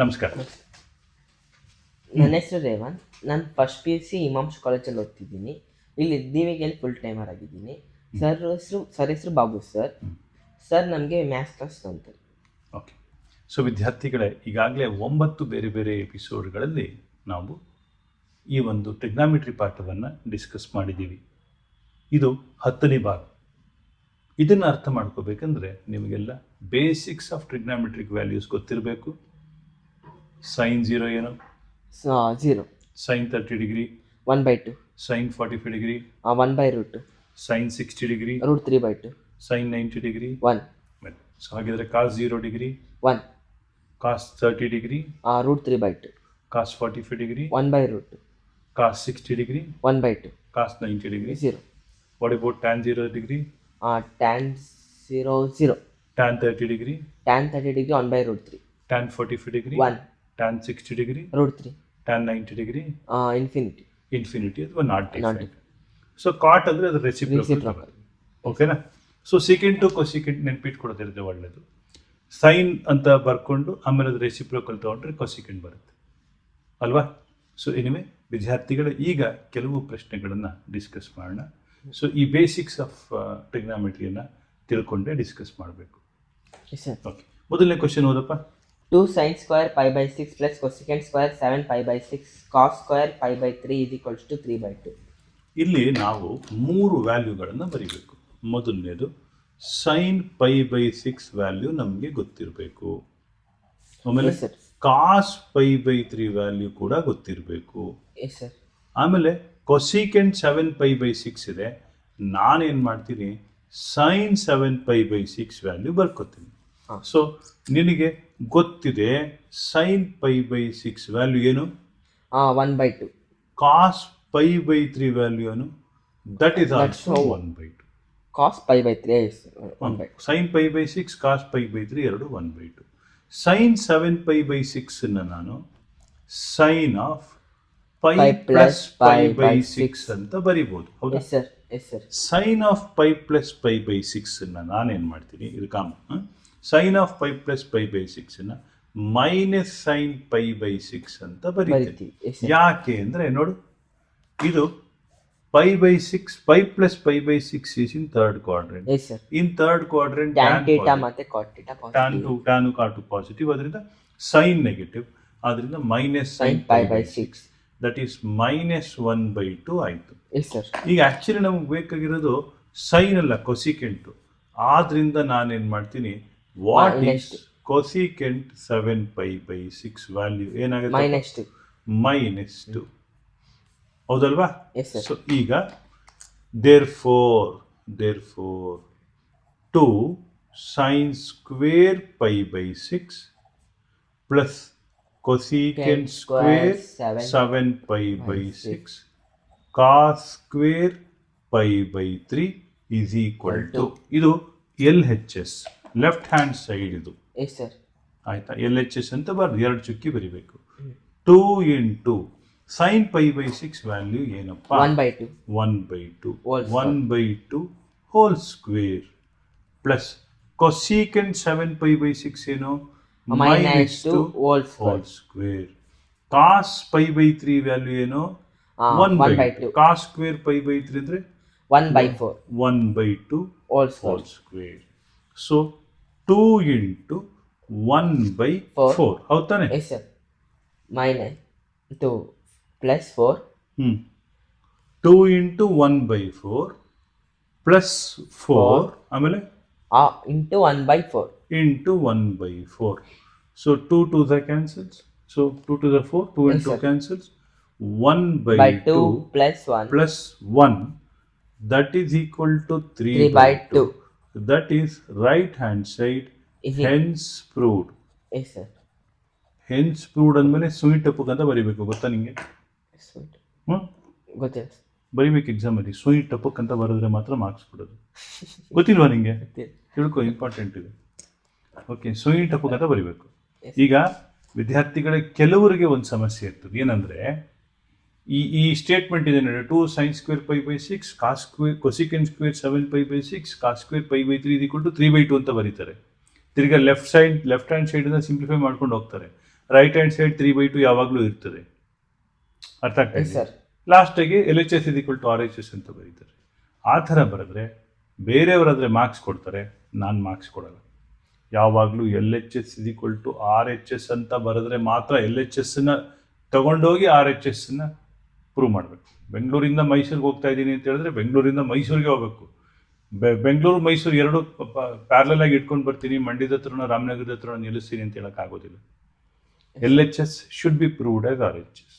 ನಮಸ್ಕಾರ. ನನ್ನ ಹೆಸರು ರೇವನ್. ನಾನು ಫಸ್ಟ್ PUC ಇಮಾಮ್ಸ್ ಕಾಲೇಜಲ್ಲಿ ಓದ್ತಿದ್ದೀನಿ. ಇಲ್ಲಿ ದಿವಿಗೆಯಲ್ಲಿ ಫುಲ್ ಟೈಮರ್ ಆಗಿದ್ದೀನಿ. ಸರ್ ಹೆಸರು ಬಾಬು ಸರ್. ಸರ್ ನಮಗೆ ಮ್ಯಾಥ್ಸ್ ಕ್ಲಾಸ್ ಅಂತಾರೆ. ಓಕೆ. ಸೊ ವಿದ್ಯಾರ್ಥಿಗಳೇ, ಈಗಾಗಲೇ 9 ಬೇರೆ ಬೇರೆ ಎಪಿಸೋಡ್ಗಳಲ್ಲಿ ನಾವು ಈ ಒಂದು ಟ್ರಿಗ್ನಾಮಿಟ್ರಿ ಪಾಠವನ್ನು ಡಿಸ್ಕಸ್ ಮಾಡಿದ್ದೀವಿ. ಇದು 10ನೇ ಭಾಗ. ಇದನ್ನು ಅರ್ಥ ಮಾಡ್ಕೋಬೇಕಂದ್ರೆ ನಿಮಗೆಲ್ಲ ಬೇಸಿಕ್ಸ್ ಆಫ್ ಟ್ರಿಗ್ನಾಮೆಟ್ರಿಕ್ ವ್ಯಾಲ್ಯೂಸ್ ಗೊತ್ತಿರಬೇಕು. ಸೈನ್ 0 ಏನು? 0. Sine 30 degree 1/2. Sine 45 degree 1/√2. Sine 60 degree √3/2. Sine 90 degree 1. So ಹಾಗಿದ್ರೆ cos 0 degree 1. Cos 30 degree √3/2. Cos 45 degree 1/√2. Cos 60 degree 1/2. Cos 90 degree 0. What about tan 0 degree? tan 0 0. Tan 30 degree tan 30 degree 1/√3. Tan 45 degree 1. Tan 60 degree √3. Tan 90 degree infinity. Infinity ಅಥವಾ not defined. So cot ಅಂದರೆ ಅದು reciprocal. ಓಕೆನಾ? So secant to cosecant ನೆನ್ಪಿಟ್ಕೊಡೋದಿರುತ್ತೆ ಒಳ್ಳೆಯದು. Sign ಅಂತ ಬರ್ಕೊಂಡು ಆಮೇಲೆ ಅದು reciprocal ತೊಗೊಂಡ್ರೆ ಕೊಸಿಕೆಂಟ್ ಬರುತ್ತೆ ಅಲ್ವಾ? ಸೊ ಎನಿವೆ ವಿದ್ಯಾರ್ಥಿಗಳು, ಈಗ ಕೆಲವು ಪ್ರಶ್ನೆಗಳನ್ನು ಡಿಸ್ಕಸ್ ಮಾಡೋಣ. ಸೊ ಈ ಬೇಸಿಕ್ಸ್ ಆಫ್ ಟ್ರಿಗ್ನಾಮೆಟ್ರಿಯನ್ನು ತಿಳ್ಕೊಂಡೇ ಡಿಸ್ಕಸ್ ಮಾಡಬೇಕು. ಓಕೆ, ಮೊದಲನೇ question ಓದಪ್ಪ. 2 sin square π/6 plus cosecant square 7 π/6 cos square π/3 is equals to 3/2. ಇಲ್ಲಿ ನಾವು 3 ವ್ಯಾಲ್ಯೂಗಳನ್ನು ಬರೀಬೇಕು. ಮೊದಲನೇದು ಸೈನ್ π/6 ವ್ಯಾಲ್ಯೂ ನಮಗೆ ಗೊತ್ತಿರಬೇಕು. ಆಮೇಲೆ ಕಾಸ್ π/3 ವ್ಯಾಲ್ಯೂ ಕೂಡ ಗೊತ್ತಿರಬೇಕು. ಆಮೇಲೆ ಕೊಸಿಕೆಂಟ್ 7 π/6 ಇದೆ. ನಾನೇನು ಮಾಡ್ತೀನಿ, ಸೈನ್ 7 π/6 ವ್ಯಾಲ್ಯೂ ಬರ್ಕೋತೀನಿ. ಸೊ ನಿನಗೆ ಗೊತ್ತಿದೆ ಸೈನ್ π/6 ವ್ಯಾಲ್ಯೂ ಏನು? 1/2. ಕಾಸ್ π/3 ವ್ಯಾಲ್ಯೂ ಏನು? That is also 1/2. Cos π/3 1/2. Sine π/6 cos π/3 ಎರಡು 1/2. ಸೈನ್ 7 π/6 ಅನ್ನು ನಾನು ಸೈನ್ ಆಫ್ π ಪ್ಲಸ್ π/6 ಅಂತ ಬರಿಬೋದು. ಹೌದಾ? ಸೈನ್ ಆಫ್ π ಪ್ಲಸ್ π/6 ಅನ್ನು ನಾನೇನು ಮಾಡ್ತೀನಿ, ಇದು ಕಾಮನ್. ಸೈನ್ ಆಫ್ π ಪ್ಲಸ್ π/6 ಅನ್ನು ಮೈನಸ್ ಸೈನ್ π/6 ಅಂತ ಬರೀತೀವಿ. ಯಾಕೆ ಅಂದರೆ ನೋಡು, ಇದು π/6 π plus π/6 is in third quadrant. In third quadrant tan cot positive, ಅದರಿಂದ ಸೈನ್ ನೆಗೆಟಿವ್, ಅದರಿಂದ minus sine π/6 that is minus 1/2 ಆಯಿತು. ಈಗ ಆ್ಯಕ್ಚುಲಿ ನಮಗೆ ಬೇಕಾಗಿರೋದು ಸೈನ್ ಅಲ್ಲ, ಕೊಸಿಕೆಂಟು. ಆದ್ರಿಂದ ನಾನೇನು ಮಾಡ್ತೀನಿ, ವಾಟ್ ಈಸ್ ಕೊಸಿಕೆಂಟ್ 7 π/6 ವ್ಯಾಲ್ಯೂ ಏನಾಗುತ್ತೆ? ಮೈನಸ್ 2. ಹೌದಲ್ವಾ? ಸೊ ಈಗ therefore 2 sine square π/6 plus cosecant square 7 π/6 cos square π/3 is equal to, ಇದು LHS ಲೆಫ್ಟ್ ಹ್ಯಾಂಡ್ ಸೈಡ್. ಇದು ಆಯ್ತಾ? LHS ಅಂತ ಬರ್ದು 2 ಚುಕ್ಕಿ ಬರಿಬೇಕು. 2 ಇಂಟು ಸೈನ್ π/6 ವ್ಯಾಲ್ಯೂ ಏನಪ್ಪ? 1/2 ಹೋಲ್ ಸ್ಕ್ವೇರ್ ಪ್ಲಸ್ ಕೊಸಿಕೆಂಟ್ 7 π/6 ಏನು? Minus 2 whole square. Cos π/3 value ಏನು? 1/2. ಕಾಸ್ ಸ್ಕ್ವೇರ್ π/3 ಅಂದ್ರೆ 1/4 ಹೋಲ್ ಸ್ಕ್ವೇರ್. So 2 into 1/4. ಹೌದಾನೆ? Minus 2 plus 4. 2 ಇಂಟು 1/4 ಪ್ಲಸ್ 4 ಆಮೇಲೆ into 1/4 into 1/4. So 2 to the cancels. So 2 to the 4, 2 into cancels. 1/2 plus 1 that is equal to 3/2. That is right hand side. Hence proved. Yes sir. Hence proved ಅಂದಮೇಲೆ ಸುಯಿಟ್ ಅಪ್ಪು ಅಂತ ಬರೀಬೇಕು. ಗೊತ್ತಾ ನಿಮಗೆ? ಗೊತ್ತಿಲ್ಲ. ಬರೀಬೇಕು ಎಕ್ಸಾಮಲ್ಲಿ. ಸುಯಿಟ್ ಅಪ್ಪಕ್ ಅಂತ ಬರೆದ್ರೆ ಮಾತ್ರ ಮಾರ್ಕ್ಸ್ ಕೊಡೋದು. ಗೊತ್ತಿಲ್ವಾ ನಿಮಗೆ? ತಿಳ್ಕೊ, ಇಂಪಾರ್ಟೆಂಟ್ ಇದೆ. ಓಕೆ, ಸುಯಿಟ್ ಅಪ್ಪಕ್ ಅಂತ ಬರೀಬೇಕು. ಈಗ ವಿದ್ಯಾರ್ಥಿಗಳ ಕೆಲವರಿಗೆ ಒಂದು ಸಮಸ್ಯೆ ಇರ್ತದೆ. ಏನಂದರೆ ಈ ಸ್ಟೇಟ್ಮೆಂಟ್ ಇದೆ ನೋಡಿ, 2 sine square π/6 cos square cosecant square 7 π/6 cos square π/3 3/2 ಅಂತ ಬರೀತಾರೆ. ತಿರ್ಗಾ ಲೆಫ್ಟ್ ಹ್ಯಾಂಡ್ ಸೈಡಿಂದ ಸಿಂಪ್ಲಿಫೈ ಮಾಡ್ಕೊಂಡು ಹೋಗ್ತಾರೆ. ರೈಟ್ ಹ್ಯಾಂಡ್ ಸೈಡ್ 3/2 ಯಾವಾಗಲೂ ಇರ್ತದೆ. ಅರ್ಥ ಆಗ್ತಾ ಎಸ್ ಇದೆ? ಸರ್. ಲಾಸ್ಟಿಗೆ L H S is to R H S ಅಂತ ಬರೀತಾರೆ. ಆ ಥರ ಬರೆದ್ರೆ ಬೇರೆಯವರಾದರೆ ಮಾರ್ಕ್ಸ್ ಕೊಡ್ತಾರೆ, ನಾನು ಮಾರ್ಕ್ಸ್ ಕೊಡಲ್ಲ. ಯಾವಾಗಲೂ L H S is to R H S ಅಂತ ಬರೆದ್ರೆ ಮಾತ್ರ ಎಲ್ ಎಚ್ ಎಸ್ನ ತಗೊಂಡೋಗಿ ಆರ್ ಎಚ್ ಎಸ್ನ ಪ್ರೂವ್ ಮಾಡಬೇಕು. ಬೆಂಗಳೂರಿಂದ ಮೈಸೂರಿಗೆ ಹೋಗ್ತಾ ಇದ್ದೀನಿ ಅಂತ ಹೇಳಿದ್ರೆ ಬೆಂಗಳೂರಿಂದ ಮೈಸೂರಿಗೆ ಹೋಗಬೇಕು. ಬೆಂಗಳೂರು ಮೈಸೂರು ಎರಡು ಪ್ಯಾರಲಲ್ ಆಗಿ ಇಟ್ಕೊಂಡು ಬರ್ತೀನಿ, ಮಂಡ್ಯದ ಹತ್ರನ ರಾಮನಗರದ ಹತ್ರನ ನಿಲ್ಲಿಸ್ತೀನಿ ಅಂತ ಹೇಳೋಕ್ಕಾಗೋದಿಲ್ಲ. L H S should be proved as R H S.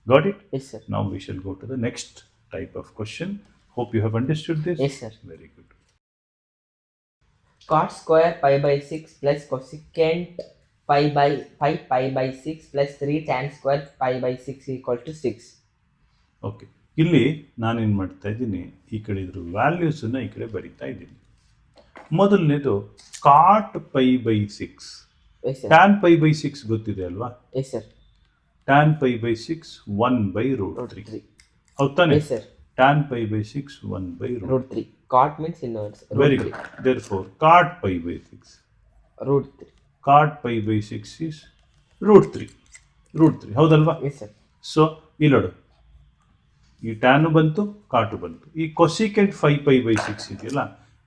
Got it? Yes, sir. Now we shall go to the next type of question. Hope you have understood this. Yes, sir. Very good. Cot square pi by 6 plus cosecant pi by 5 pi by 6 plus 3 tan square pi by 6 equal to 6. Okay, ಇಲ್ಲಿ ನಾನೇನು ಮಾಡ್ತಾ ಇದ್ದೀನಿ, ಈ ಕಡೆ ಇದ್ರ ವ್ಯಾಲ್ಯೂಸನ್ನು ಈ ಕಡೆ ಬರಿತಾ ಇದ್ದೀನಿ. ಮೊದಲನೇದು cot pi by 6. Yes, sir. Tan pi by 6 ಗೊತ್ತಿದೆ ಅಲ್ವಾ? Yes, sir. Tan pi by 6 1 by root 3. ಹೌದು ತಾನೆ? Yes, sir. Tan pi by 6 1 by root Root 3. Cot means inverse. Very good. Therefore, cot pi by 6. Root 3. Cot pi by 6 is root 3. Root 3. ಹೌದಲ್ವಾ? Yes, sir. So ಇಲ್ಲಿ ನೋಡು, ಈ tan ಬಂತು, ಕಾಟು ಬಂತು. ಈ ಕೊಸಿಕೆಂಟ್ 5 pi by 6 ಇದೆಯಲ್ಲ,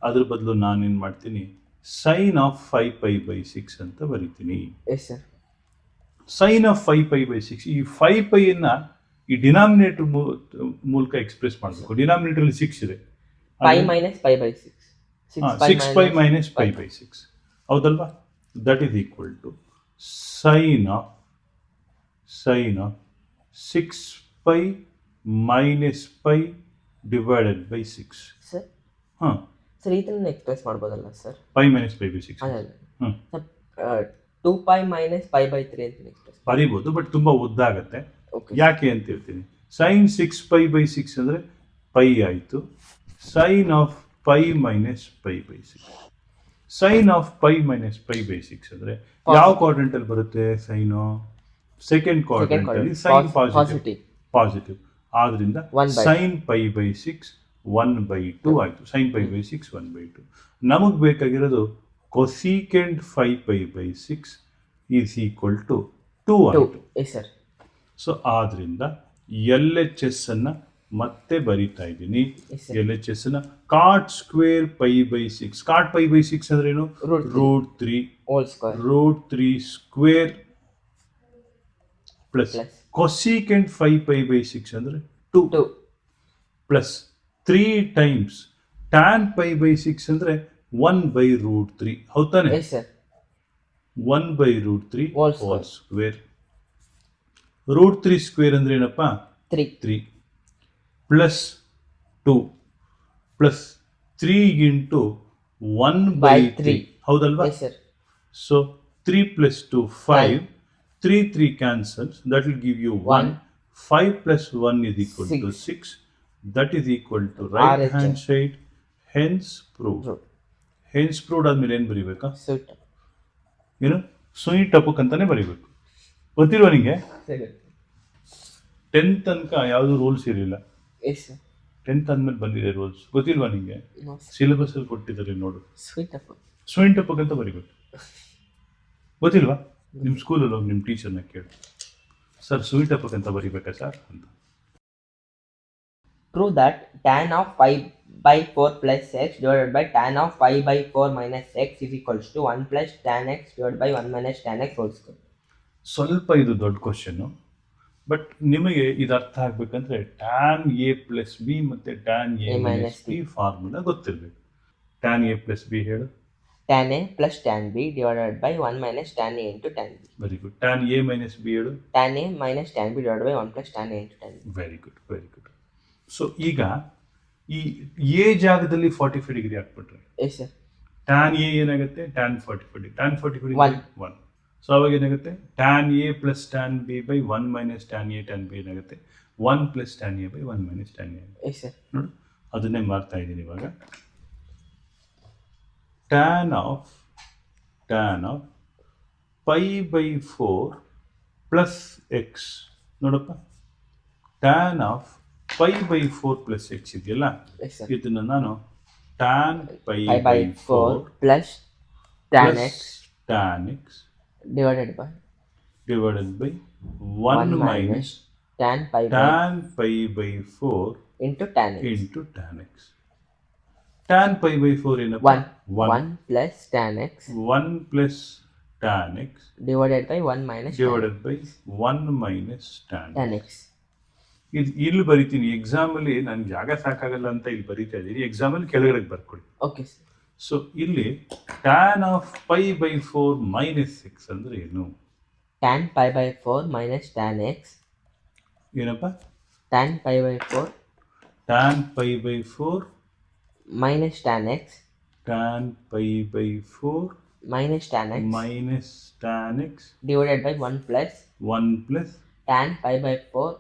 ಅದ್ರ ಬದಲು ನಾನೇನು ಮಾಡ್ತೀನಿ, ಸೈನ್ ಆಫ್ 5 pi by 6 ಅಂತ ಬರಿತೀನಿ. Yes, sir. Sine of 5 pi by 6. ಈ 5 ಪೈಯನ್ನ ಈ ಡಿನಾಮಿನೇಟರ್ ಮೂಲಕ ಎಕ್ಸ್ಪ್ರೆಸ್ ಮಾಡಬೇಕು. ಡಿನಾಮಿನೇಟರ್ 6 ಇದೆ. Pi minus pi by 6. 6 pi minus pi by 6. ಹೌದಲ್ವಾ? That is equal to sine of 6 pi minus pi divided by 6. Sir ಹಾಂ, sir ಇದನ್ನು ಎಕ್ಸ್ಪ್ರೆಸ್ ಮಾಡ್ಬೋದಲ್ಲ ಸರ್? Pi minus pi by 6. ಹ್ಞೂ, sir 2 pi minus pi by 3 ಅಂತ express ಬರಿಬೋದು, but ತುಂಬ ಉದ್ದ ಆಗುತ್ತೆ. ಓಕೆ. ಯಾಕೆ ಅಂತ ಹೇಳ್ತೀನಿ. ಸೈನ್ 6 pi by 6 ಅಂದರೆ ಪೈ ಆಯಿತು. Sine of pi minus pi by 6. Sine of pi minus pi by 6 ಅಂದರೆ ಯಾವ ಕ್ವಾಡ್ರೆಂಟಲ್ಲಿ ಬರುತ್ತೆ ಸೈನು? ಸೆಕೆಂಡ್ ಕ್ವಾಡ್ರೆಂಟಲ್ಲಿ ಸೈನ್ ಪಾಸಿಟಿವ್. ಆದ್ರಿಂದ ಸೈನ್ ಪೈ ಬೈ 6 1/2 ಆಯಿತು. Sine pi by 6 1/2. ನಮಗೆ ಬೇಕಾಗಿರೋದು cosecant 5 pi by 6 is equal to 2 ಆಯಿತು. Yes sir. ಸೊ ಆದ್ರಿಂದ ಎಲ್ ಎಚ್ ಎಸ್ ಅನ್ನು ಮತ್ತೆ ಬರಿತಾ ಇದ್ದೀನಿ. ಎಲ್ ಎಚ್ ಎಸ್ ಅನ್ನ cot square pi by 6. Cot pi by 6 ಅಂದ್ರೆ ಏನು? Root 3 whole square. Root 3 square plus cosecant 5 pi by 6 ಅಂದ್ರೆ 2 plus 3 times tan pi by 6 ಅಂದ್ರೆ 1/√3. ಹೌದಾನೆ? Yes sir. 1/√3 whole square. Root 3 square ಅಂದ್ರೆ ಏನಪ್ಪ? 3 ಪ್ಲಸ್ 2 ಪ್ಲಸ್ 3 ಇಂಟು 1/3. ಹೌದಲ್ವಾ? So 3 plus 2 5. 3 cancels. That will give you 1. 5 plus 1 is equal to 6. That is equal to right hand side. Hence proved. Hence proved ಆದ್ಮೇಲೆ ಏನು ಬರೀಬೇಕಾ? ಏನು? ಸುಯಿ ಟಪಕ್ ಅಂತಾನೆ ಬರೀಬೇಕು. ಗೊತ್ತಿಲ್ವಾ ನಿಂಗೆ? 10th ತನಕ ಯಾವುದು ರೂಲ್ಸ್ ಇರಲಿಲ್ಲ. 10th ಆದ್ಮೇಲೆ ಬಂದಿದೆ ರೂಲ್ಸ್. ಗೊತ್ತಿಲ್ವಾ ನಿಂಗೆ? ಸಿಲೆಬಸ್ ಅಲ್ಲಿ ಕೊಟ್ಟಿದ್ದಾರೆ ನೋಡು. ಸುಯಿ ಟಪಕ್ ಅಂತ ಬರೀಬೇಕು. ಗೊತ್ತಿಲ್ವಾ? ನಿಮ್ಮ ಸ್ಕೂಲಲ್ಲಿ ಹೋಗಿ ನಿಮ್ಮ ಟೀಚರ್ನ ಕೇಳಿ, ಸರ್ ಸುಯಿ ಟಪಕ್ ಅಂತ ಬರೀಬೇಕಾ ಸರ್ ಅಂತ. Prove that tan of 5 by 4 plus x divided by tan of 5 by 4 minus x is equals to 1 plus tan x divided by 1 minus tan x whole square. ಸ್ವಲ್ಪ ಇದು ದೊಡ್ಡ ಕ್ವಶನ್ನು, ಬಟ್ ನಿಮಗೆ ಇದು ಅರ್ಥ ಆಗ್ಬೇಕಂದ್ರೆ tan a plus B ಮತ್ತು tan A minus B formula ಗೊತ್ತಿರಬೇಕು. Tan a plus B ಹೇಳು. tan a plus tan b divided by 1 minus tan a into tan b. Very good. Tan A minus B ಹೇಳು. tan a minus tan b divided by 1 plus tan a into tan b. Very good, very good. So ಈಗ ಈ a ಜಾಗದಲ್ಲಿ 45 degree ಹಾಕ್ಬಿಟ್ರೆ tan a ಏನಾಗುತ್ತೆ? Tan 45 tan 45 1. So ಅವಾಗ ಏನಾಗುತ್ತೆ? Tan a plus tan b by 1 minus tan a tan b ಏನಾಗುತ್ತೆ? 1 plus tan a by 1 minus tan a. ನೋಡಿ, ಅದನ್ನೇ ಮಾಡ್ತಾ ಇದ್ದೀನಿ ಇವಾಗ. Tan of pi by 4 plus x. ನೋಡಪ್ಪ, tan of pi by 4 plus x ಇದೆಯಲ್ಲ, ಇದನ್ನ ನಾನು tan pi by 4 plus tan x divided divided by 1 minus tan pi by tan pi by 4 into tan x. into tan x. Tan pi by 4 ಏನಪ್ಪ? 1 plus tan x 1 plus tan x divided by 1 minus divided by 1 minus tan x. tan x. ಇದು ಇಲ್ಲಿ ಬರಿತೀನಿ. ಎಕ್ಸಾಮಲ್ಲಿ ನನಗೆ ಜಾಗ ಸಾಕಾಗಲ್ಲ ಅಂತ ಇಲ್ಲಿ ಬರಿತಾ ಇದ್ದೀನಿ. ಎಕ್ಸಾಮಲ್ಲಿ ಕೆಳಗಡೆ ಬರ್ಕೊಳ್ಳಿ. Okay, sir. ಸೊ ಇಲ್ಲಿ tan of pi by 4 minus 6 ಅಂದ್ರೆ ಏನು? Tan pi by 4 minus tan x. ಏನಪ್ಪ? Tan pi by 4 tan pi by 4 minus tan x tan pi by 4 minus tan x minus tan x divided by 1 plus 1 plus tan pi by 4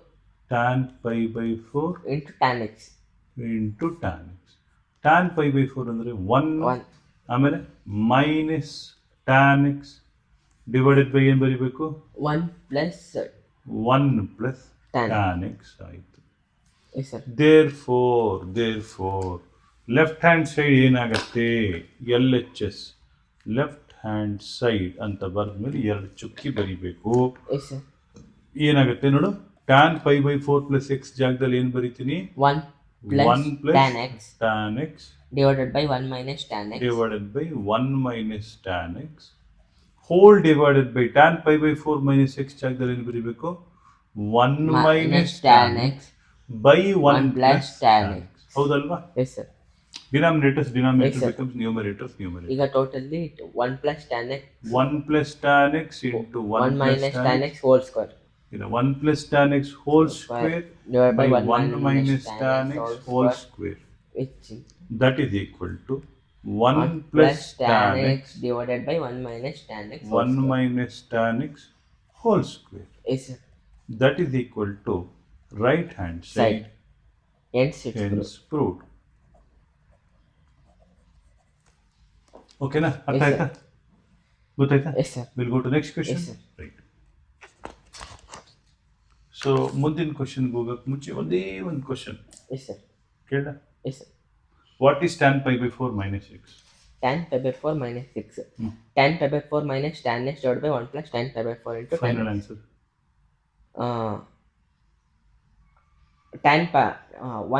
tan pi by 4 into tan x. Into tan x. Tan pi by 4 ಅಂದರೆ 1 1 ಆಮೇಲೆ minus tan x divided by ಏನು ಬರೀಬೇಕು? 1 plus 1 plus tan. Tan x ಆಯಿತು. Yes, sir. Therefore, left hand side ಏನಾಗತ್ತೆ? L H S left hand side ಅಂತ ಬರೆದ್ಮೇಲೆ 2 ಚುಕ್ಕಿ ಬರಿಬೇಕು. Yes, sir. ಏನಾಗುತ್ತೆ ನೋಡು, tan pi by 4 plus x ಜಾಗದಲ್ಲಿ ಏನು ಬರಿತೀನಿ? 1 plus 1 plus tan x tan x divided by 1 minus tan x. Divided by 1 minus tan x whole divided by tan pi by 4 minus x ಜಾಗದಲ್ಲಿ ಏನು ಬರೀಬೇಕು? 1 minus tan x by 1 plus tan x. ಹೌದಲ್ವಾ? Yes, sir. Denominators Yes, sir. becomes numerators. ಈಗ totally 1 plus tan x 1 plus tan x into 1 minus tan x whole square 1 plus tan x whole square divided by by 1 minus tan x whole square. which That is equal to 1 plus tan x divided by 1 minus tan x 1 minus tan x whole square. Yes, sir. That is equal to right hand side. Hence it's Hence proved. ಓಕೆನಾ? ಅರ್ಥ Yes, ಆಯ್ತಾ? ಗೊತ್ತಾಯ್ತಾ? Yes, sir. Will go to next question. Yes, sir. Right. So ಮುಂದಿನ ಕ್ವಶನ್ಗೆ ಹೋಗಕ್ಕೆ ಮುಂಚೆ ಒಂದೇ ಒಂದು ಕ್ವಶನ್ Yes, sir. ಕೇಳ. Yes, sir. What is tan pi by 4 minus 6? Tan pi by 4 minus 6. Tan pi by 4 minus tan x divided by 1 plus tan pi by 4 into tan final x. Answer. Tan pi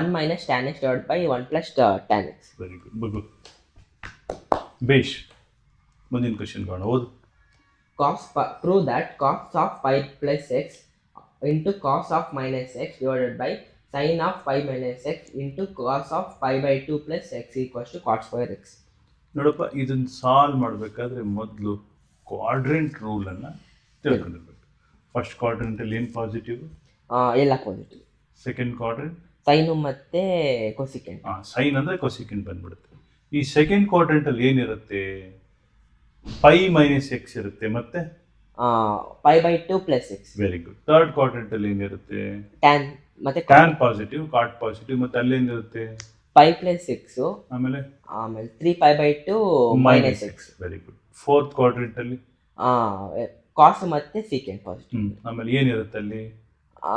1 minus tan x divided by 1 plus tan x. Very good. ಬಗು ಬೇಷ್. ಮುಂದಿನ question ಗೋಣ. ಓದು. Prove that cos of pi plus x into cos of minus x divided by sin of pi minus x into cos of pi by 2 plus x equals to cot square x. ನೋಡಪ್ಪ, ಇದನ್ನ solve ಮಾಡಬೇಕಾದ್ರೆ ಮೊದಲು quadrant ರೂಲನ್ನು ತಿಳ್ಕೊಂಡಿರ್ಬೇಕು. First ಕ್ವಾಡ್ರೆಂಟಲ್ಲಿ ಏನು positive? ಎಲ್ಲ positive. Second quadrant sign ಮತ್ತೆ cosecant. Sign ಅಂದರೆ cosecant ಬಂದ್ಬಿಡುತ್ತೆ. ಈ ಸೆಕೆಂಡ್ ಕ್ವಾಡ್ರೆಂಟಲ್ಲಿ ಏನಿರುತ್ತೆ? ಪೈ ಮೈನಸ್ ಎಕ್ಸ್ ಇರುತ್ತೆ ಮತ್ತೆ pi by 2 plus x. Very good. Third ಕ್ವಾಡ್ರೆಂಟಲ್ಲಿ ಏನಿರುತ್ತೆ? tan ಮತ್ತೆ ಟ್ಯಾನ್ ಪಾಸಿಟಿವ್, ಕಾಟ್ ಪಾಸಿಟಿವ್, ಮತ್ತೆ ಅಲ್ಲೇನಿರುತ್ತೆ? pi plus x ಆಮೇಲೆ 3 pi by 2 minus x. Very good. Fourth ಕ್ವಾಡ್ರೆಂಟಲ್ಲಿ cos ಮತ್ತೆ secant ಪಾಸಿಟಿವ್. ಆಮೇಲೆ ಏನಿರುತ್ತೆ ಅಲ್ಲಿ?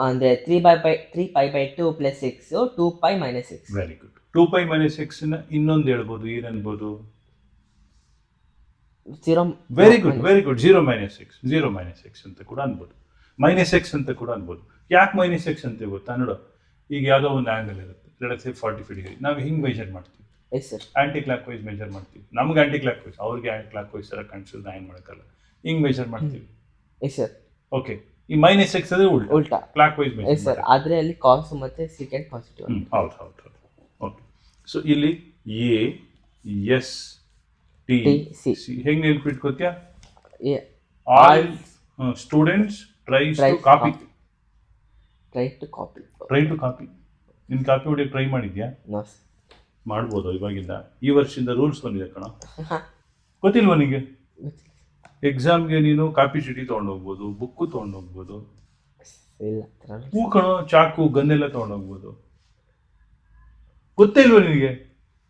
ಅಂದ್ರೆ 3 pi by 2 plus x 2 pi minus x. Very good. 2 pi minus x ಇನ್ನೊಂದು ಹೇಳ್ಬೋದು. ಏನನ್ಬೋದು? 0. Very good, very good. 0 minus x ಅಂತ ಕೂಡ ಅನ್ಬೋದು. ಮೈನಸ್ ಎಕ್ಸ್ ಅಂತ ಕೂಡ ಅನ್ಬೋದು. ಯಾಕೆ ಮೈನಸ್ ಎಕ್ಸ್ ಅಂತ ಗೊತ್ತಾ? ನೋಡು, ಈಗ ಯಾವುದೋ ಒಂದು ಆ್ಯಂಗಲ್ ಇರುತ್ತೆ, ಲೆಟ್ಸ್ ಸೇ 45 ಡಿಗ್ರಿ. ನಾವು ಹಿಂಗೆ ಮೆಜರ್ ಮಾಡ್ತೀವಿ. Yes, sir. Anticlockwise measure ಮಾಡ್ತೀವಿ. ನಮ್ಗೆ ಆಂಟಿ ಕ್ಲಾಕ್ ವೈಸ್, ಅವ್ರಿಗೆ ಆಂಟಿ ಕ್ಲಾಕ್ ವೈಸ್ ಥರ ಕಾಣಿಸೋದು ನಾ ಏನು ಮಾಡೋಕ್ಕಲ್ಲ. ಹಿಂಗೆ ಮೆಜರ್ ಮಾಡ್ತೀವಿ. Yes, sir. ಓಕೆ. ಈ ಮೈನಸ್ ಎಕ್ಸ್ ಅಂದರೆ ಉಲ್ಟಾ clockwise Yes, sir. Measure. ಆದ್ರೆ ಅಲ್ಲಿ cos ಮತ್ತೆ secant ಪಾಸಿಟಿವ್. ಹೌದು. ಓಕೆ. ಸೊ ಇಲ್ಲಿ A S T C. C ಹೆಂಗೆ ನೆನ್ಪಿಟ್ಕೋತ್ಯಾ? All students tries to tries copy. try to copy. Try to copy. ನಿನ್ನ ಕಾಪಿ ಹೊಡಿಯೋಕೆ ಟ್ರೈ ಮಾಡಿದ್ಯಾ? No, sir. ಮಾಡ್ಬೋದು ಇವಾಗಿಂದ. ಈ ವರ್ಷದಿಂದ ರೂಲ್ಸ್ ಬಂದಿದೆ ಕಣ. ಗೊತ್ತಿಲ್ವಾ ನಿಮಗೆ? ಎಕ್ಸಾಮ್ಗೆ ನೀನು ಕಾಪಿ ಚೀಟಿ ತೊಗೊಂಡೋಗ್ಬೋದು, ಬುಕ್ಕು ತೊಗೊಂಡೋಗ್ಬೋದು. ಇಲ್ಲ ಹೂ ಕಣೋ, ಚಾಕು ಗನ್ನೆಲ್ಲ ತೊಗೊಂಡೋಗ್ಬೋದು. ಗೊತ್ತೇ ಇಲ್ವಾ ನಿನಗೆ?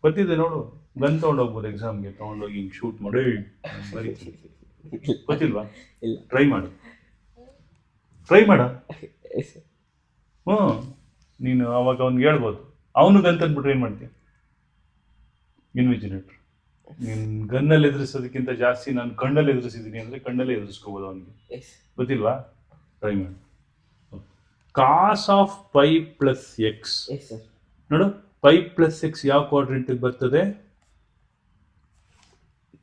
ಗೊತ್ತಿದೆ ನೋಡು, ಗನ್ ತೊಗೊಂಡೋಗ್ಬೋದು ಎಕ್ಸಾಮ್ಗೆ. ತೊಗೊಂಡೋಗಿ ಹಿಂಗೆ ಶೂಟ್ ಮಾಡಿ ಬರೀತೀನಿ. ಗೊತ್ತಿಲ್ವಾ? ಇಲ್ಲ. ಟ್ರೈ ಮಾಡ. Yes, sir. ನೀನು ಅವಾಗ ಅವ್ನಿಗೆ ಹೇಳ್ಬೋದು. ಅವನು ಗನ್ ತಂದ್ಬಿಟ್ರೆ ಏನು ಮಾಡ್ತೀಯ? ಇನ್ವಿಜಿಲೇಟರ್ ನೀನ್ ಗನ್ನಲ್ಲಿ ಎದುರಿಸೋದಕ್ಕಿಂತ ಜಾಸ್ತಿ ನಾನು ಕಣ್ಣಲ್ಲಿ ಎದುರಿಸಿದ್ದೀನಿ ಅಂದ್ರೆ ಕಣ್ಣಲ್ಲಿ ಎದುರಿಸ್ಕೋಬೋದು ಅವನಿಗೆ. ಎಸ್ ಗೊತ್ತಿಲ್ವಾ? ಟ್ರೈ ಮಾಡಿ. Cos of pi plus x. Yes sir. ನೋಡು, ಪೈ ಪ್ಲಸ್ ಎಕ್ಸ್ ಯಾವ ಕ್ವಾಡ್ರೆಂಟ್ ಬರ್ತದೆ?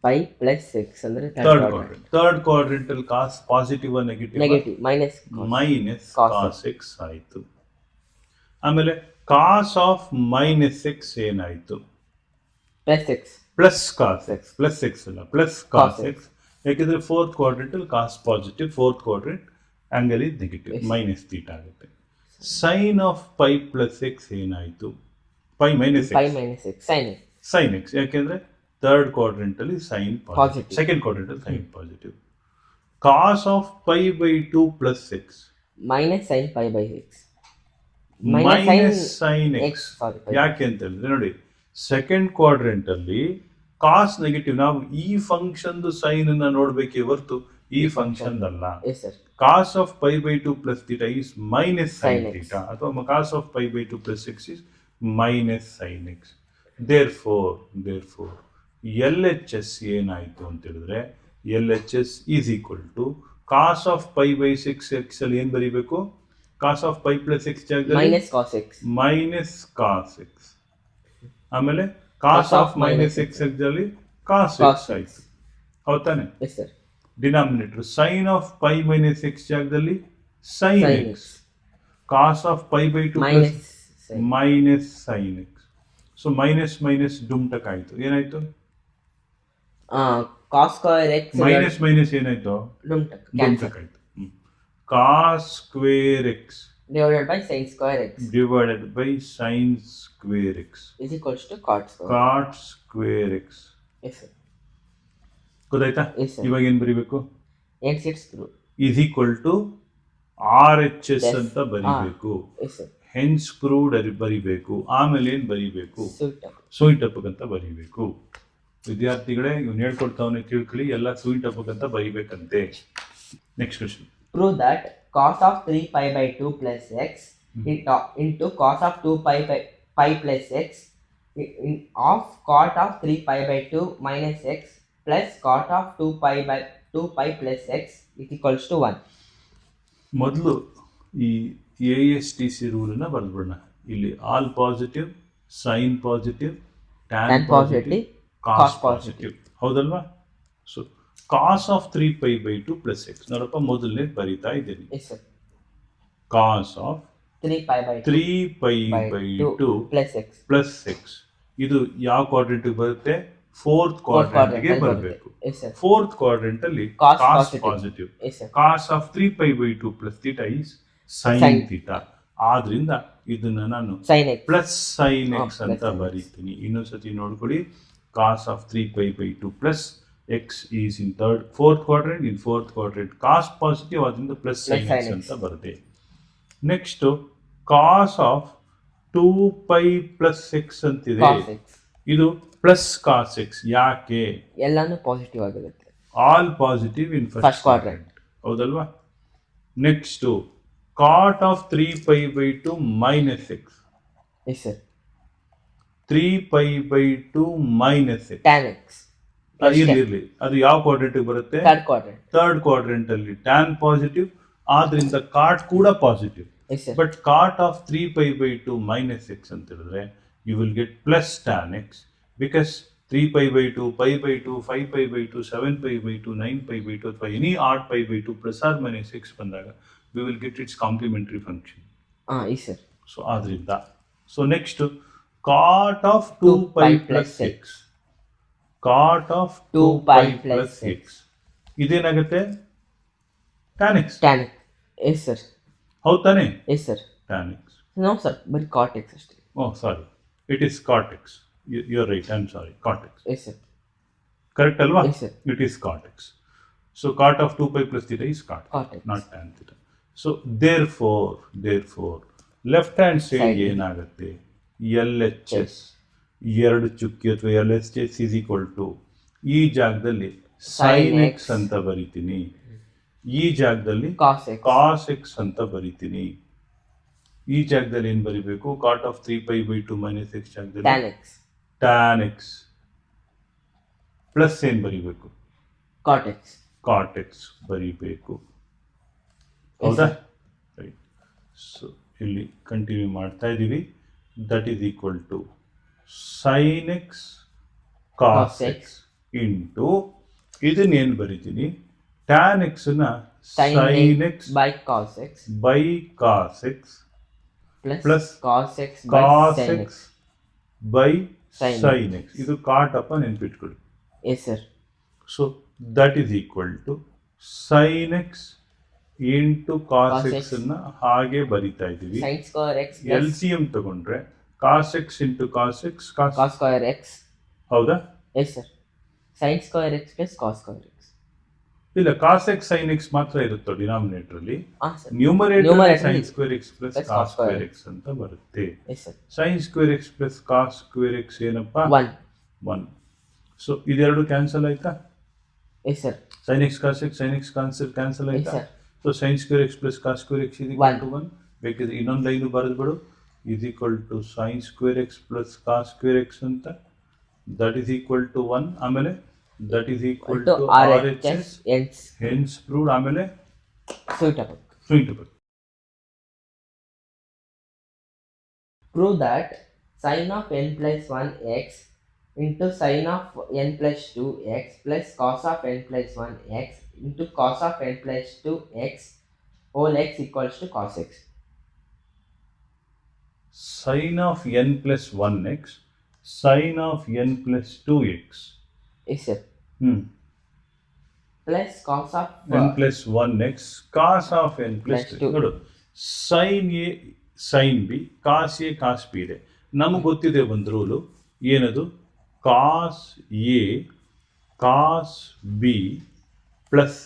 ಪೈ ಪ್ಲಸ್ ಎಕ್ಸ್ ಅಂದ್ರೆ ಥರ್ಡ್ ಕ್ವಾಡ್ರೆಂಟ್. ಥರ್ಡ್ ಕ್ವಾಡ್ರೆಂಟ್ ಅಲ್ಲಿ cos positive negative? Negative, minus minus Cos cos x ಆಯ್ತು. ಆಮೇಲೆ ಕಾಸ್ ಆಫ್ ಮೈನಸ್ ಎಕ್ಸ್ ಏನಾಯ್ತು? Plus x. Plus cos x. Plus x ಅಲ್ಲ, plus cos Cos x. ಯಾಕೆಂದ್ರೆ fourth quadrant ಅಲ್ಲಿ cos positive, fourth quadrant angle is negative, minus theta ಆಗುತ್ತೆ. Sign of pi plus x ಏನಾಯ್ತು? Pi minus pi x, minus x sine x. Sine x. ಯಾಕೆಂದ್ರೆ third quadrant ಅಲ್ಲಿ sine positive, Positive. Second quadrant ಅಲ್ಲಿ sine positive. Cos of pi by two plus x minus sine pi by x. Minus sine x. Sorry, ಯಾಕೆ ಅಂತ ಹೇಳಿದ್ರೆ ನೋಡಿ, second quadrant ಅಲ್ಲಿ ಕಾಸ್ negative. ನಾವು ಈ ಫಂಕ್ಷನ್ ಸೈನ್ ಅನ್ನ ನೋಡ್ಬೇಕೇ ಹೊರತು ಈ ಫಂಕ್ಷನ್ ಅಲ್ಲ. Yes sir. Cos of pi by two plus theta is minus sine Sin x. Theta, ಅಥವಾ cos of pi by two plus x is minus sine x. Therefore L H S ಏನಾಯ್ತು ಅಂತ ಹೇಳಿದ್ರೆ, L H S is equal to cos of pi by six x ಅಲ್ಲಿ ಏನ್ ಬರೀಬೇಕು? Cos of pi plus x ಜಾಗದಲ್ಲಿ minus cos x. Minus cos x. ಆಮೇಲೆ cos of minus X ಅಲ್ಲಿ cos x ಆಯ್ತು. ಹೌದಾನೆ? Yes sir. Denominator sine of pi minus x ಜಾಗದಲ್ಲಿ sine Sin x. Cos of pi by two minus minus sine x. So minus minus ಡುಮ್ಟಕ್ ಆಯ್ತು. ಏನಾಯ್ತು? Cos square x minus minus ಏನಾಯ್ತು? ಡುಮ್ಟಕ್ ಆಯ್ತು. Cos square x divided by sine square x divided by sine square x is equals to cot square. Cot square x. Yes sir. ಗೊತ್ತಾಯ್ತಾ? Yes, sir. ಇವಾಗ ಏನ್ ಬರೀಬೇಕು? X it's through. Is equal to R H S Yes. ಅಂತ ಬರೀಬೇಕು. Yes sir. Hence proved ಬರೀಬೇಕು. ಆಮೇಲೆ ಏನ್ ಬರೀಬೇಕು? ಸೂಯಿಟ್ ಅಪ್ ಅಂತ ಬರೀಬೇಕು. ವಿದ್ಯಾರ್ಥಿಗಳೇ, ಇವ್ನು ಹೇಳ್ಕೊಡ್ತಾವನೆ ತಿಳ್ಕೊಳ್ಳಿ, ಎಲ್ಲ ಸೂಯಿಟ್ ಅಪ್ ಅಂತ ಬರೀಬೇಕಂತೆ. Next question. Prove that cos of 3 pi by 2 plus x into cos of 2 pi plus x of cot of 3 pi by 2 minus x plus cot of 2 pi plus x is equals to 1. ಮೊದಲು ಈ A S T C ರೂಲನ್ನ ಬರೆದ್ಬಿಡೋಣ. ಇಲ್ಲಿ all positive, sine positive, tan Tan positive, positive, cos cos positive. ಹೌದಲ್ವಾ? So cos of 3 pi by 2 plus x. ನೋಡಪ್ಪ, ಮೊದಲನೇ ಬರೀತಾ ಇದ್ದೀನಿ. Yes sir. Cos of 3 pi by 2 3 pi by 2 plus x. Plus x. ಇದು ಯಾವ ಕ್ವಾಡ್ರೆಂಟ್ ಬರುತ್ತೆ? Fourth quadrant ಗೆ ಬರಬೇಕು. Yes sir. ಫೋರ್ತ್ ಕ್ವಾಡ್ರೆಂಟ್ ಅಲ್ಲಿ Cos cos positive. Positive. Yes sir. Cos of 3 pi by 2 plus theta is sine Sin. Theta. ಆದ್ರಿಂದ ಇದನ್ನ ನಾನು Sin x. Plus sine x plus ಅಂತ sin x. ಬರೀತೀನಿ. ಇನ್ನೊಂದ್ಸತಿ ನೋಡ್ಕೊಳ್ಳಿ. Cos of 3 pi by 2 plus x is in fourth quadrant. In fourth quadrant cos positive, ಆದ್ರಿಂದ plus sine sin x x. ಅಂತ ಬರುತ್ತೆ. Next cos of 2 pi plus X ಅಂತಿದೆ. Cos x. ಇದು plus cos X. ಯಾಕೆ? ಎಲ್ಲಾನು positive ಆಗಿರುತ್ತೆ. All positive ಇನ್ First first quadrant. Quadrant. ಹೌದಲ್ವಾ? Next cot of 3 pi by 2 minus X. Yes sir. 3 pi by 2 minus X. Tan x. Plus tan. ಇರ್ಲಿ, ಅದು ಯಾವ quadrant ಬರುತ್ತೆ? Third quadrant. ಥರ್ಡ್ ಕ್ವಾಡ್ರೆಂಟ್ ಅಲ್ಲಿ tan positive, ಆದ್ರಿಂದ cot ಕೂಡ positive. Yes sir. But cot of 3 pi by 2 minus x ಅಂತ ಹೇಳಿದ್ರೆ you will get plus tan x. Because 3 pi by 2, pi by 2, 5 pi by 2, 7 pi by 2, 9 pi by 2 ಅಥವಾ any odd pi by 2 plus or minus x ಬಂದಾಗ we will get its complementary function. Yes sir. So ಆದ್ರಿಂದ so next cot of 2 pi plus x. Cot of 2 pi plus x ಇದೇನಾಗುತ್ತೆ? Tan x. Tan x. Yes sir. ಹೌದು ತಾನೆ? Yes sir. Tan x. No sir, ಬರೀ cot x ಅಷ್ಟೇ. Oh sorry, it is cot x. You are right, I am sorry, cot x. Yes sir. Correct ಅಲ್ವಾ? Yes sir. It is cot x. So cot of 2 pi plus theta is cot, Cot x. Not tan theta. So therefore left hand side Side. ಏನಾಗುತ್ತೆ? L H S, ಎರಡು ಚುಕ್ಕಿ ಅಥವಾ L H S is equal to ಈ ಜಾಗದಲ್ಲಿ sine Sin X ಅಂತ ಬರಿತೀನಿ. ಈ ಜಾಗದಲ್ಲಿ Cos x. ಕಾಸ್ ಎಕ್ಸ್ ಅಂತ ಬರಿತೀನಿ. ಈ ಜಾಗದಲ್ಲಿ ಏನ್ ಬರಿಬೇಕು? Cot of 3 pi by 2 minus x ಜಾಗದಲ್ಲಿ Tan x. Tan x. Plus ಏನು ಬರೀಬೇಕು? Cot x. ಕಾಟ್ ಎಕ್ಸ್ ಬರೀಬೇಕು. ಹೌದಾ? ರೈಟ್. ಸೊ ಇಲ್ಲಿ ಕಂಟಿನ್ಯೂ ಮಾಡ್ತಾ ಇದ್ದೀವಿ. That is equal to sine x cos x into ಇದನ್ನೇನು ಬರಿತೀನಿ, ಟ್ಯಾನ್ ಎಕ್ಸ್ನ sine x by cos x by cos x plus cos x cos sine x by Sin sine x. ಇದು ಕಾಟಪ್ಪ, ನೆನ್ಪಿಟ್ಕೊಳ್ಳಿ. Yes sir. So that is equal to sine x into cos Cos x ಅನ್ನ ಹಾಗೆ ಬರಿತಾ ಇದ್ದೀವಿ. Sine square x L C M ತಗೊಂಡ್ರೆ cos x into cos x cos square X. ಹೌದಾ? Yes sir. Sine square x plus cos square x. ಇಲ್ಲ, cos x sine X ಮಾತ್ರ ಇರುತ್ತೋ denominator ಅಲ್ಲಿ. ಹಾಂ sir. Numerator Numerator sine square x plus plus cos cos square square x ಅಂತ ಬರುತ್ತೆ. Yes sir. Sine square x plus cos square x ಏನಪ್ಪ? 1. 1. So ಇದೆರಡು cancel ಆಯ್ತಾ? Yes sir. Sine x cos x sine x cancel yes ಆಯ್ತಾ? Sir. So sine square x plus cos square x ಇದು One. 1. ಬೇಕಿದ್ರೆ ಇನ್ನೊಂದು line ಬರೆದ್ಬಿಡು. Is equal to sine square x plus cos square x ಅಂತ. That is equal to 1. ಆಮೇಲೆ that is equal to R H S hence hence proved. ಆಮೇಲೆ suitable. Suitable. Prove that sin of n plus 1x into sin of n plus 2x plus cos of n plus 1x into cos of n plus 2x whole x equals to cos x. Sin of n plus 1x sin of n plus 2x. Yes sir. Plus cos of n plus 1x cos of n plus Plus 2. 2. ನೋಡು, sine A sine B cos A cos B ಇದೆ. ನಮಗೆ ಗೊತ್ತಿದೆ ಒಂದು rule, ಏನದು? Cos A cos B plus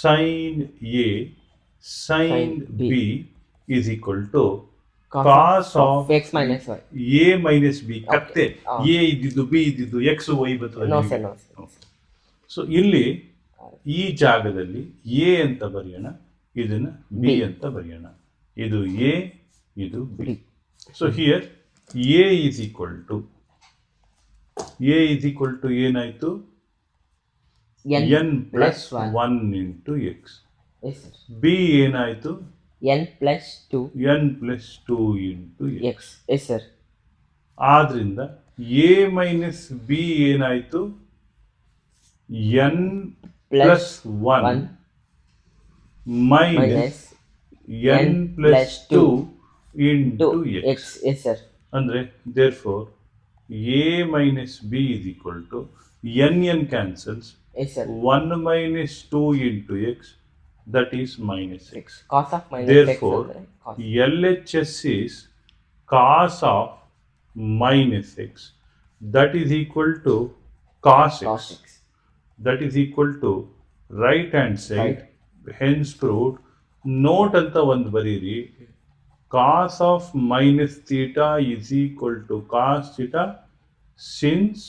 sine A sine B B is equal to cos cos of of x minus y. A minus B. ಕತ್ತೆ Ah. A ಇದ್ದಿದ್ದು B ಇದ್ದಿದ್ದು x y No ಬರ್ತದೆ. sir, no sir. So ಇಲ್ಲಿ ಈ ಜಾಗದಲ್ಲಿ A ಅಂತ ಬರೆಯೋಣ, ಇದನ್ನ ಬಿ B. ಅಂತ ಬರೆಯೋಣ. ಇದು ಎ, ಇದು B. B. So here A is equal to ಏನಾಯ್ತು? N plus 1 into x. Yes sir. B ಏನಾಯ್ತು? n plus 2 n plus 2 into x. Yes sir. ಆದ್ರಿಂದ ಎ ಮೈನಸ್ ಬಿ ಏನಾಯ್ತು? N plus 1 minus Minus n plus 2 into 2 x. x. Yes sir. ಅಂದರೆ therefore a minus b is equal to n cancels, Yes sir. 1 minus 2 into x, that is minus x. Cos of minus Therefore x. Cos. LHS is cos of minus x, that is equal to cos Cos x, x. that is equal to right hand side, hence proved. Note ಅಂತ ಒಂದು ಬರೀರಿ, cos of minus theta is equal to cos theta, since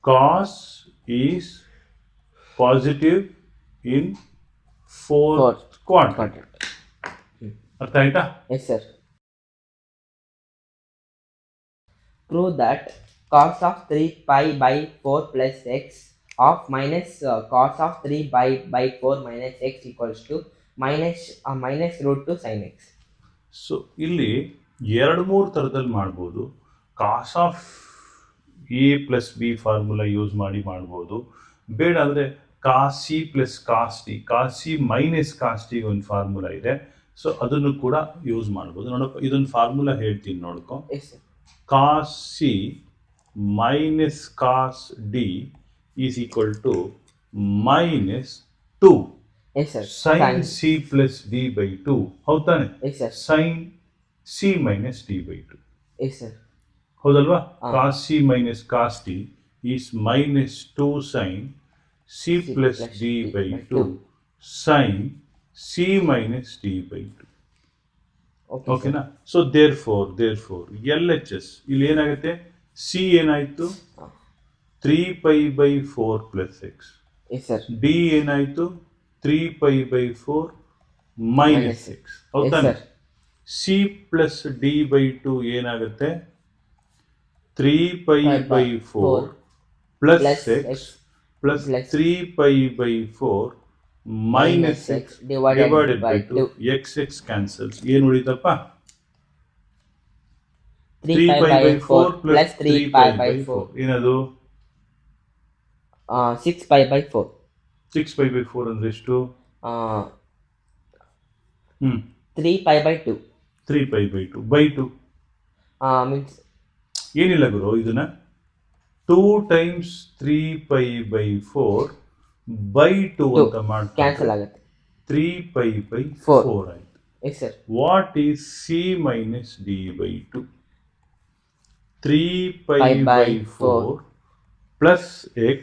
cos is positive in fourth quadrant. Quadrant. ಅರ್ಥ ಆಯ್ತಾ? Yes sir. Prove that cos of 3 pi by 4 plus x of minus cos of 3 by 4 minus x equals to minus root 2 sin x. So ಇಲ್ಲಿ 2-3 ಥರದಲ್ಲಿ ಮಾಡ್ಬೋದು. Cos of A plus B formula use ಮಾಡಿ ಮಾಡ್ಬೋದು. ಬೇಡ ಅಂದರೆ cos C plus cos T, cos C minus cos T ಒಂದು formula ಇದೆ. So ಅದನ್ನು ಕೂಡ ಯೂಸ್ ಮಾಡ್ಬೋದು. ನೋಡಪ್ಪ, ಇದೊಂದು ಫಾರ್ಮುಲಾ ಹೇಳ್ತೀನಿ ನೋಡ್ಕೊ. Yes sir. Cos C minus cos D is equal to minus 2 Yes sir. Sine C plus D by 2. ಹೌದು ತಾನೆ? Yes sir. Sine C minus D by 2. Yes sir. ಹೌದಲ್ವಾ? ಹಾ. Cos C minus cos D is minus 2 sine C plus D by 2 sine C minus D by 2. Okay. ಓಕೆನಾ? So therefore L H S ಇಲ್ಲಿ ಏನಾಗುತ್ತೆ? C ಏನಾಯ್ತು? 3 pi by 4 plus X. Yes sir. D ಏನಾಯ್ತು? 3 pi by 4 minus X. Yes ಹೌದಾನೆ? sir. C plus D by 2 ಏನಾಗುತ್ತೆ? 3 pi by 4 plus plus x x plus plus 3 pi by 4 minus minus 6 x divided by 2. x cancels. ಏನು ಉಳಿತಪ್ಪ? 3 pi by 4 plus 3 pi by 4. ಏನದು? 6 pi by 4. 6 pi by 4 ಅಂದ್ರೆ ಎಷ್ಟು? 3 pi by 2. 3 pi by 2 by 2 Means ಏನಿಲ್ಲ ಗುರು, ಇದನ್ನ 2 times 3 pi by 4 by 2 ಅಂತ ಮಾಡ್ತಾರೆ. Cancel ಆಗುತ್ತೆ. 3 pi by 4 ಆಯ್ತು. Yes sir. What is c minus d by 2? 3 pi by 4 plus x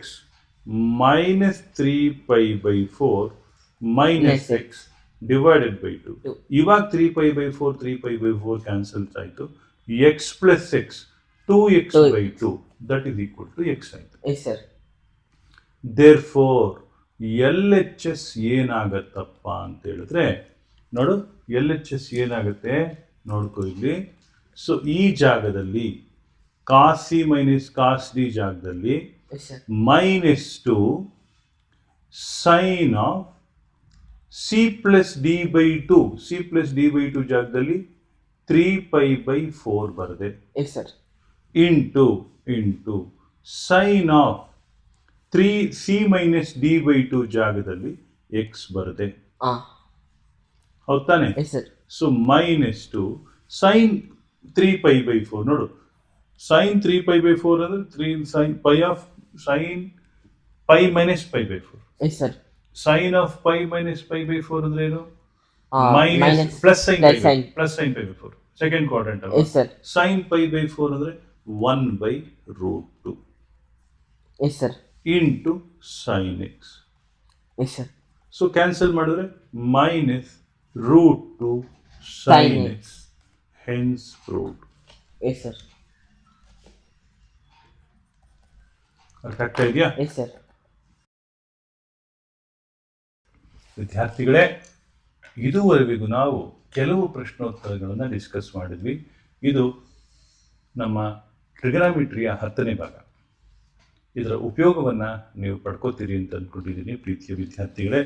minus 3 pi by 4 minus x divided by 2. ಇವಾಗ 3 pi by 4 3 pi by 4 cancel ಆಯಿತು. x plus x 2x by 2 that is equal to x ಆಯಿತು. Yes sir. Therefore LHS ಏನಾಗತ್ತಪ್ಪ ಅಂತ ಹೇಳಿದ್ರೆ ನೋಡು, LHS ಏನಾಗುತ್ತೆ ನೋಡ್ಕೊ ಇಲ್ಲಿ. So ಈ ಜಾಗದಲ್ಲಿ cos C minus cos D ಜಾಗದಲ್ಲಿ minus 2 sine of C plus D by 2, C plus D by 2 ಜಾಗದಲ್ಲಿ 3 pi by 4 ಬರದೆ. Yes sir. Into sine of 3 C minus D by 2 ಜಾಗದಲ್ಲಿ ಎಕ್ಸ್ ಬರದೆ. ಹೌದಾನೆ? Yes sir. So minus 2 sine 3 pi by 4 ನೋಡು, sign 3 pi by 4 ಅಂದ್ರೆ 3 sine pi of sine pi minus pi by 4. Yes sir. Sine of pi minus pi by 4 ಅಂದ್ರೆ ಏನು? minus minus plus sine plus sine pi by 4 second quadrant. Yes sir. Sine pi by 4 ಅಂದ್ರೆ 1 by root 2. Yes sir. Into sine x. Yes sir. So cancel ಮಾಡಿದ್ರೆ minus root 2 sine x, hence root. Yes sir. ಅರ್ಥ ಆಗ್ತಾ ಇದೆಯಾ? Yes sir. ವಿದ್ಯಾರ್ಥಿಗಳೇ, ಇದುವರೆಗೂ ನಾವು ಕೆಲವು ಪ್ರಶ್ನೋತ್ತರಗಳನ್ನು discuss ಮಾಡಿದ್ವಿ. ಇದು ನಮ್ಮ ಟ್ರಿಗನಾಮಿಟ್ರಿಯ 10ನೇ ಭಾಗ. ಇದರ ಉಪಯೋಗವನ್ನು ನೀವು ಪಡ್ಕೋತೀರಿ ಅಂತ ಅಂದ್ಕೊಂಡಿದ್ದೀನಿ ಪ್ರೀತಿಯ ವಿದ್ಯಾರ್ಥಿಗಳೇ.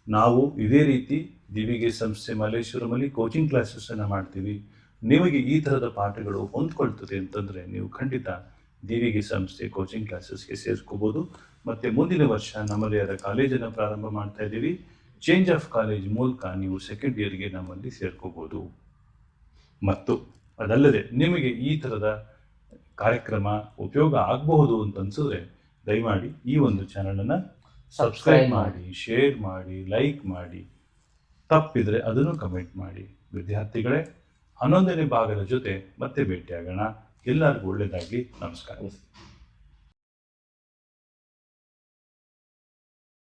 ನಾವು ಇದೇ ರೀತಿ ದಿವಿಗೆ ಸಂಸ್ಥೆ ಮಲ್ಲೇಶ್ವರಮಲ್ಲಿ ಕೋಚಿಂಗ್ ಕ್ಲಾಸಸ್ಸನ್ನು ಮಾಡ್ತೀವಿ. ನಿಮಗೆ ಈ ಥರದ ಪಾಠಗಳು ಹೊಂದ್ಕೊಳ್ತದೆ ಅಂತಂದರೆ ನೀವು ಖಂಡಿತ ದಿವಿಗೆ ಸಂಸ್ಥೆ ಕೋಚಿಂಗ್ ಕ್ಲಾಸಸ್ಗೆ ಸೇರಿಸ್ಕೋಬೋದು. ಮತ್ತು ಮುಂದಿನ ವರ್ಷ ನಮ್ಮದೇ ಆದ ಕಾಲೇಜನ್ನು ಪ್ರಾರಂಭ ಮಾಡ್ತಾ ಇದ್ದೀವಿ. ಚೇಂಜ್ ಆಫ್ ಕಾಲೇಜ್ ಮೂಲಕ ನೀವು ಸೆಕೆಂಡ್ ಇಯರ್ಗೆ ನಮ್ಮಲ್ಲಿ ಸೇರ್ಕೋಬೋದು. ಮತ್ತು ಅದಲ್ಲದೆ ನಿಮಗೆ ಈ ಥರದ ಕಾರ್ಯಕ್ರಮ ಉಪಯೋಗ ಆಗಬಹುದು ಅಂತ ಅನಿಸಿದ್ರೆ ದಯಮಾಡಿ ಈ ಒಂದು ಚಾನಲನ್ನು ಸಬ್ಸ್ಕ್ರೈಬ್ ಮಾಡಿ, ಶೇರ್ ಮಾಡಿ, ಲೈಕ್ ಮಾಡಿ, ತಪ್ಪಿದರೆ ಅದನ್ನು ಕಮೆಂಟ್ ಮಾಡಿ. ವಿದ್ಯಾರ್ಥಿಗಳೇ, 11ನೇ ಭಾಗದ ಜೊತೆ ಮತ್ತೆ ಭೇಟಿಯಾಗೋಣ. ಎಲ್ಲರಿಗೂ ಒಳ್ಳೆಯದಾಗಲಿ. ನಮಸ್ಕಾರ.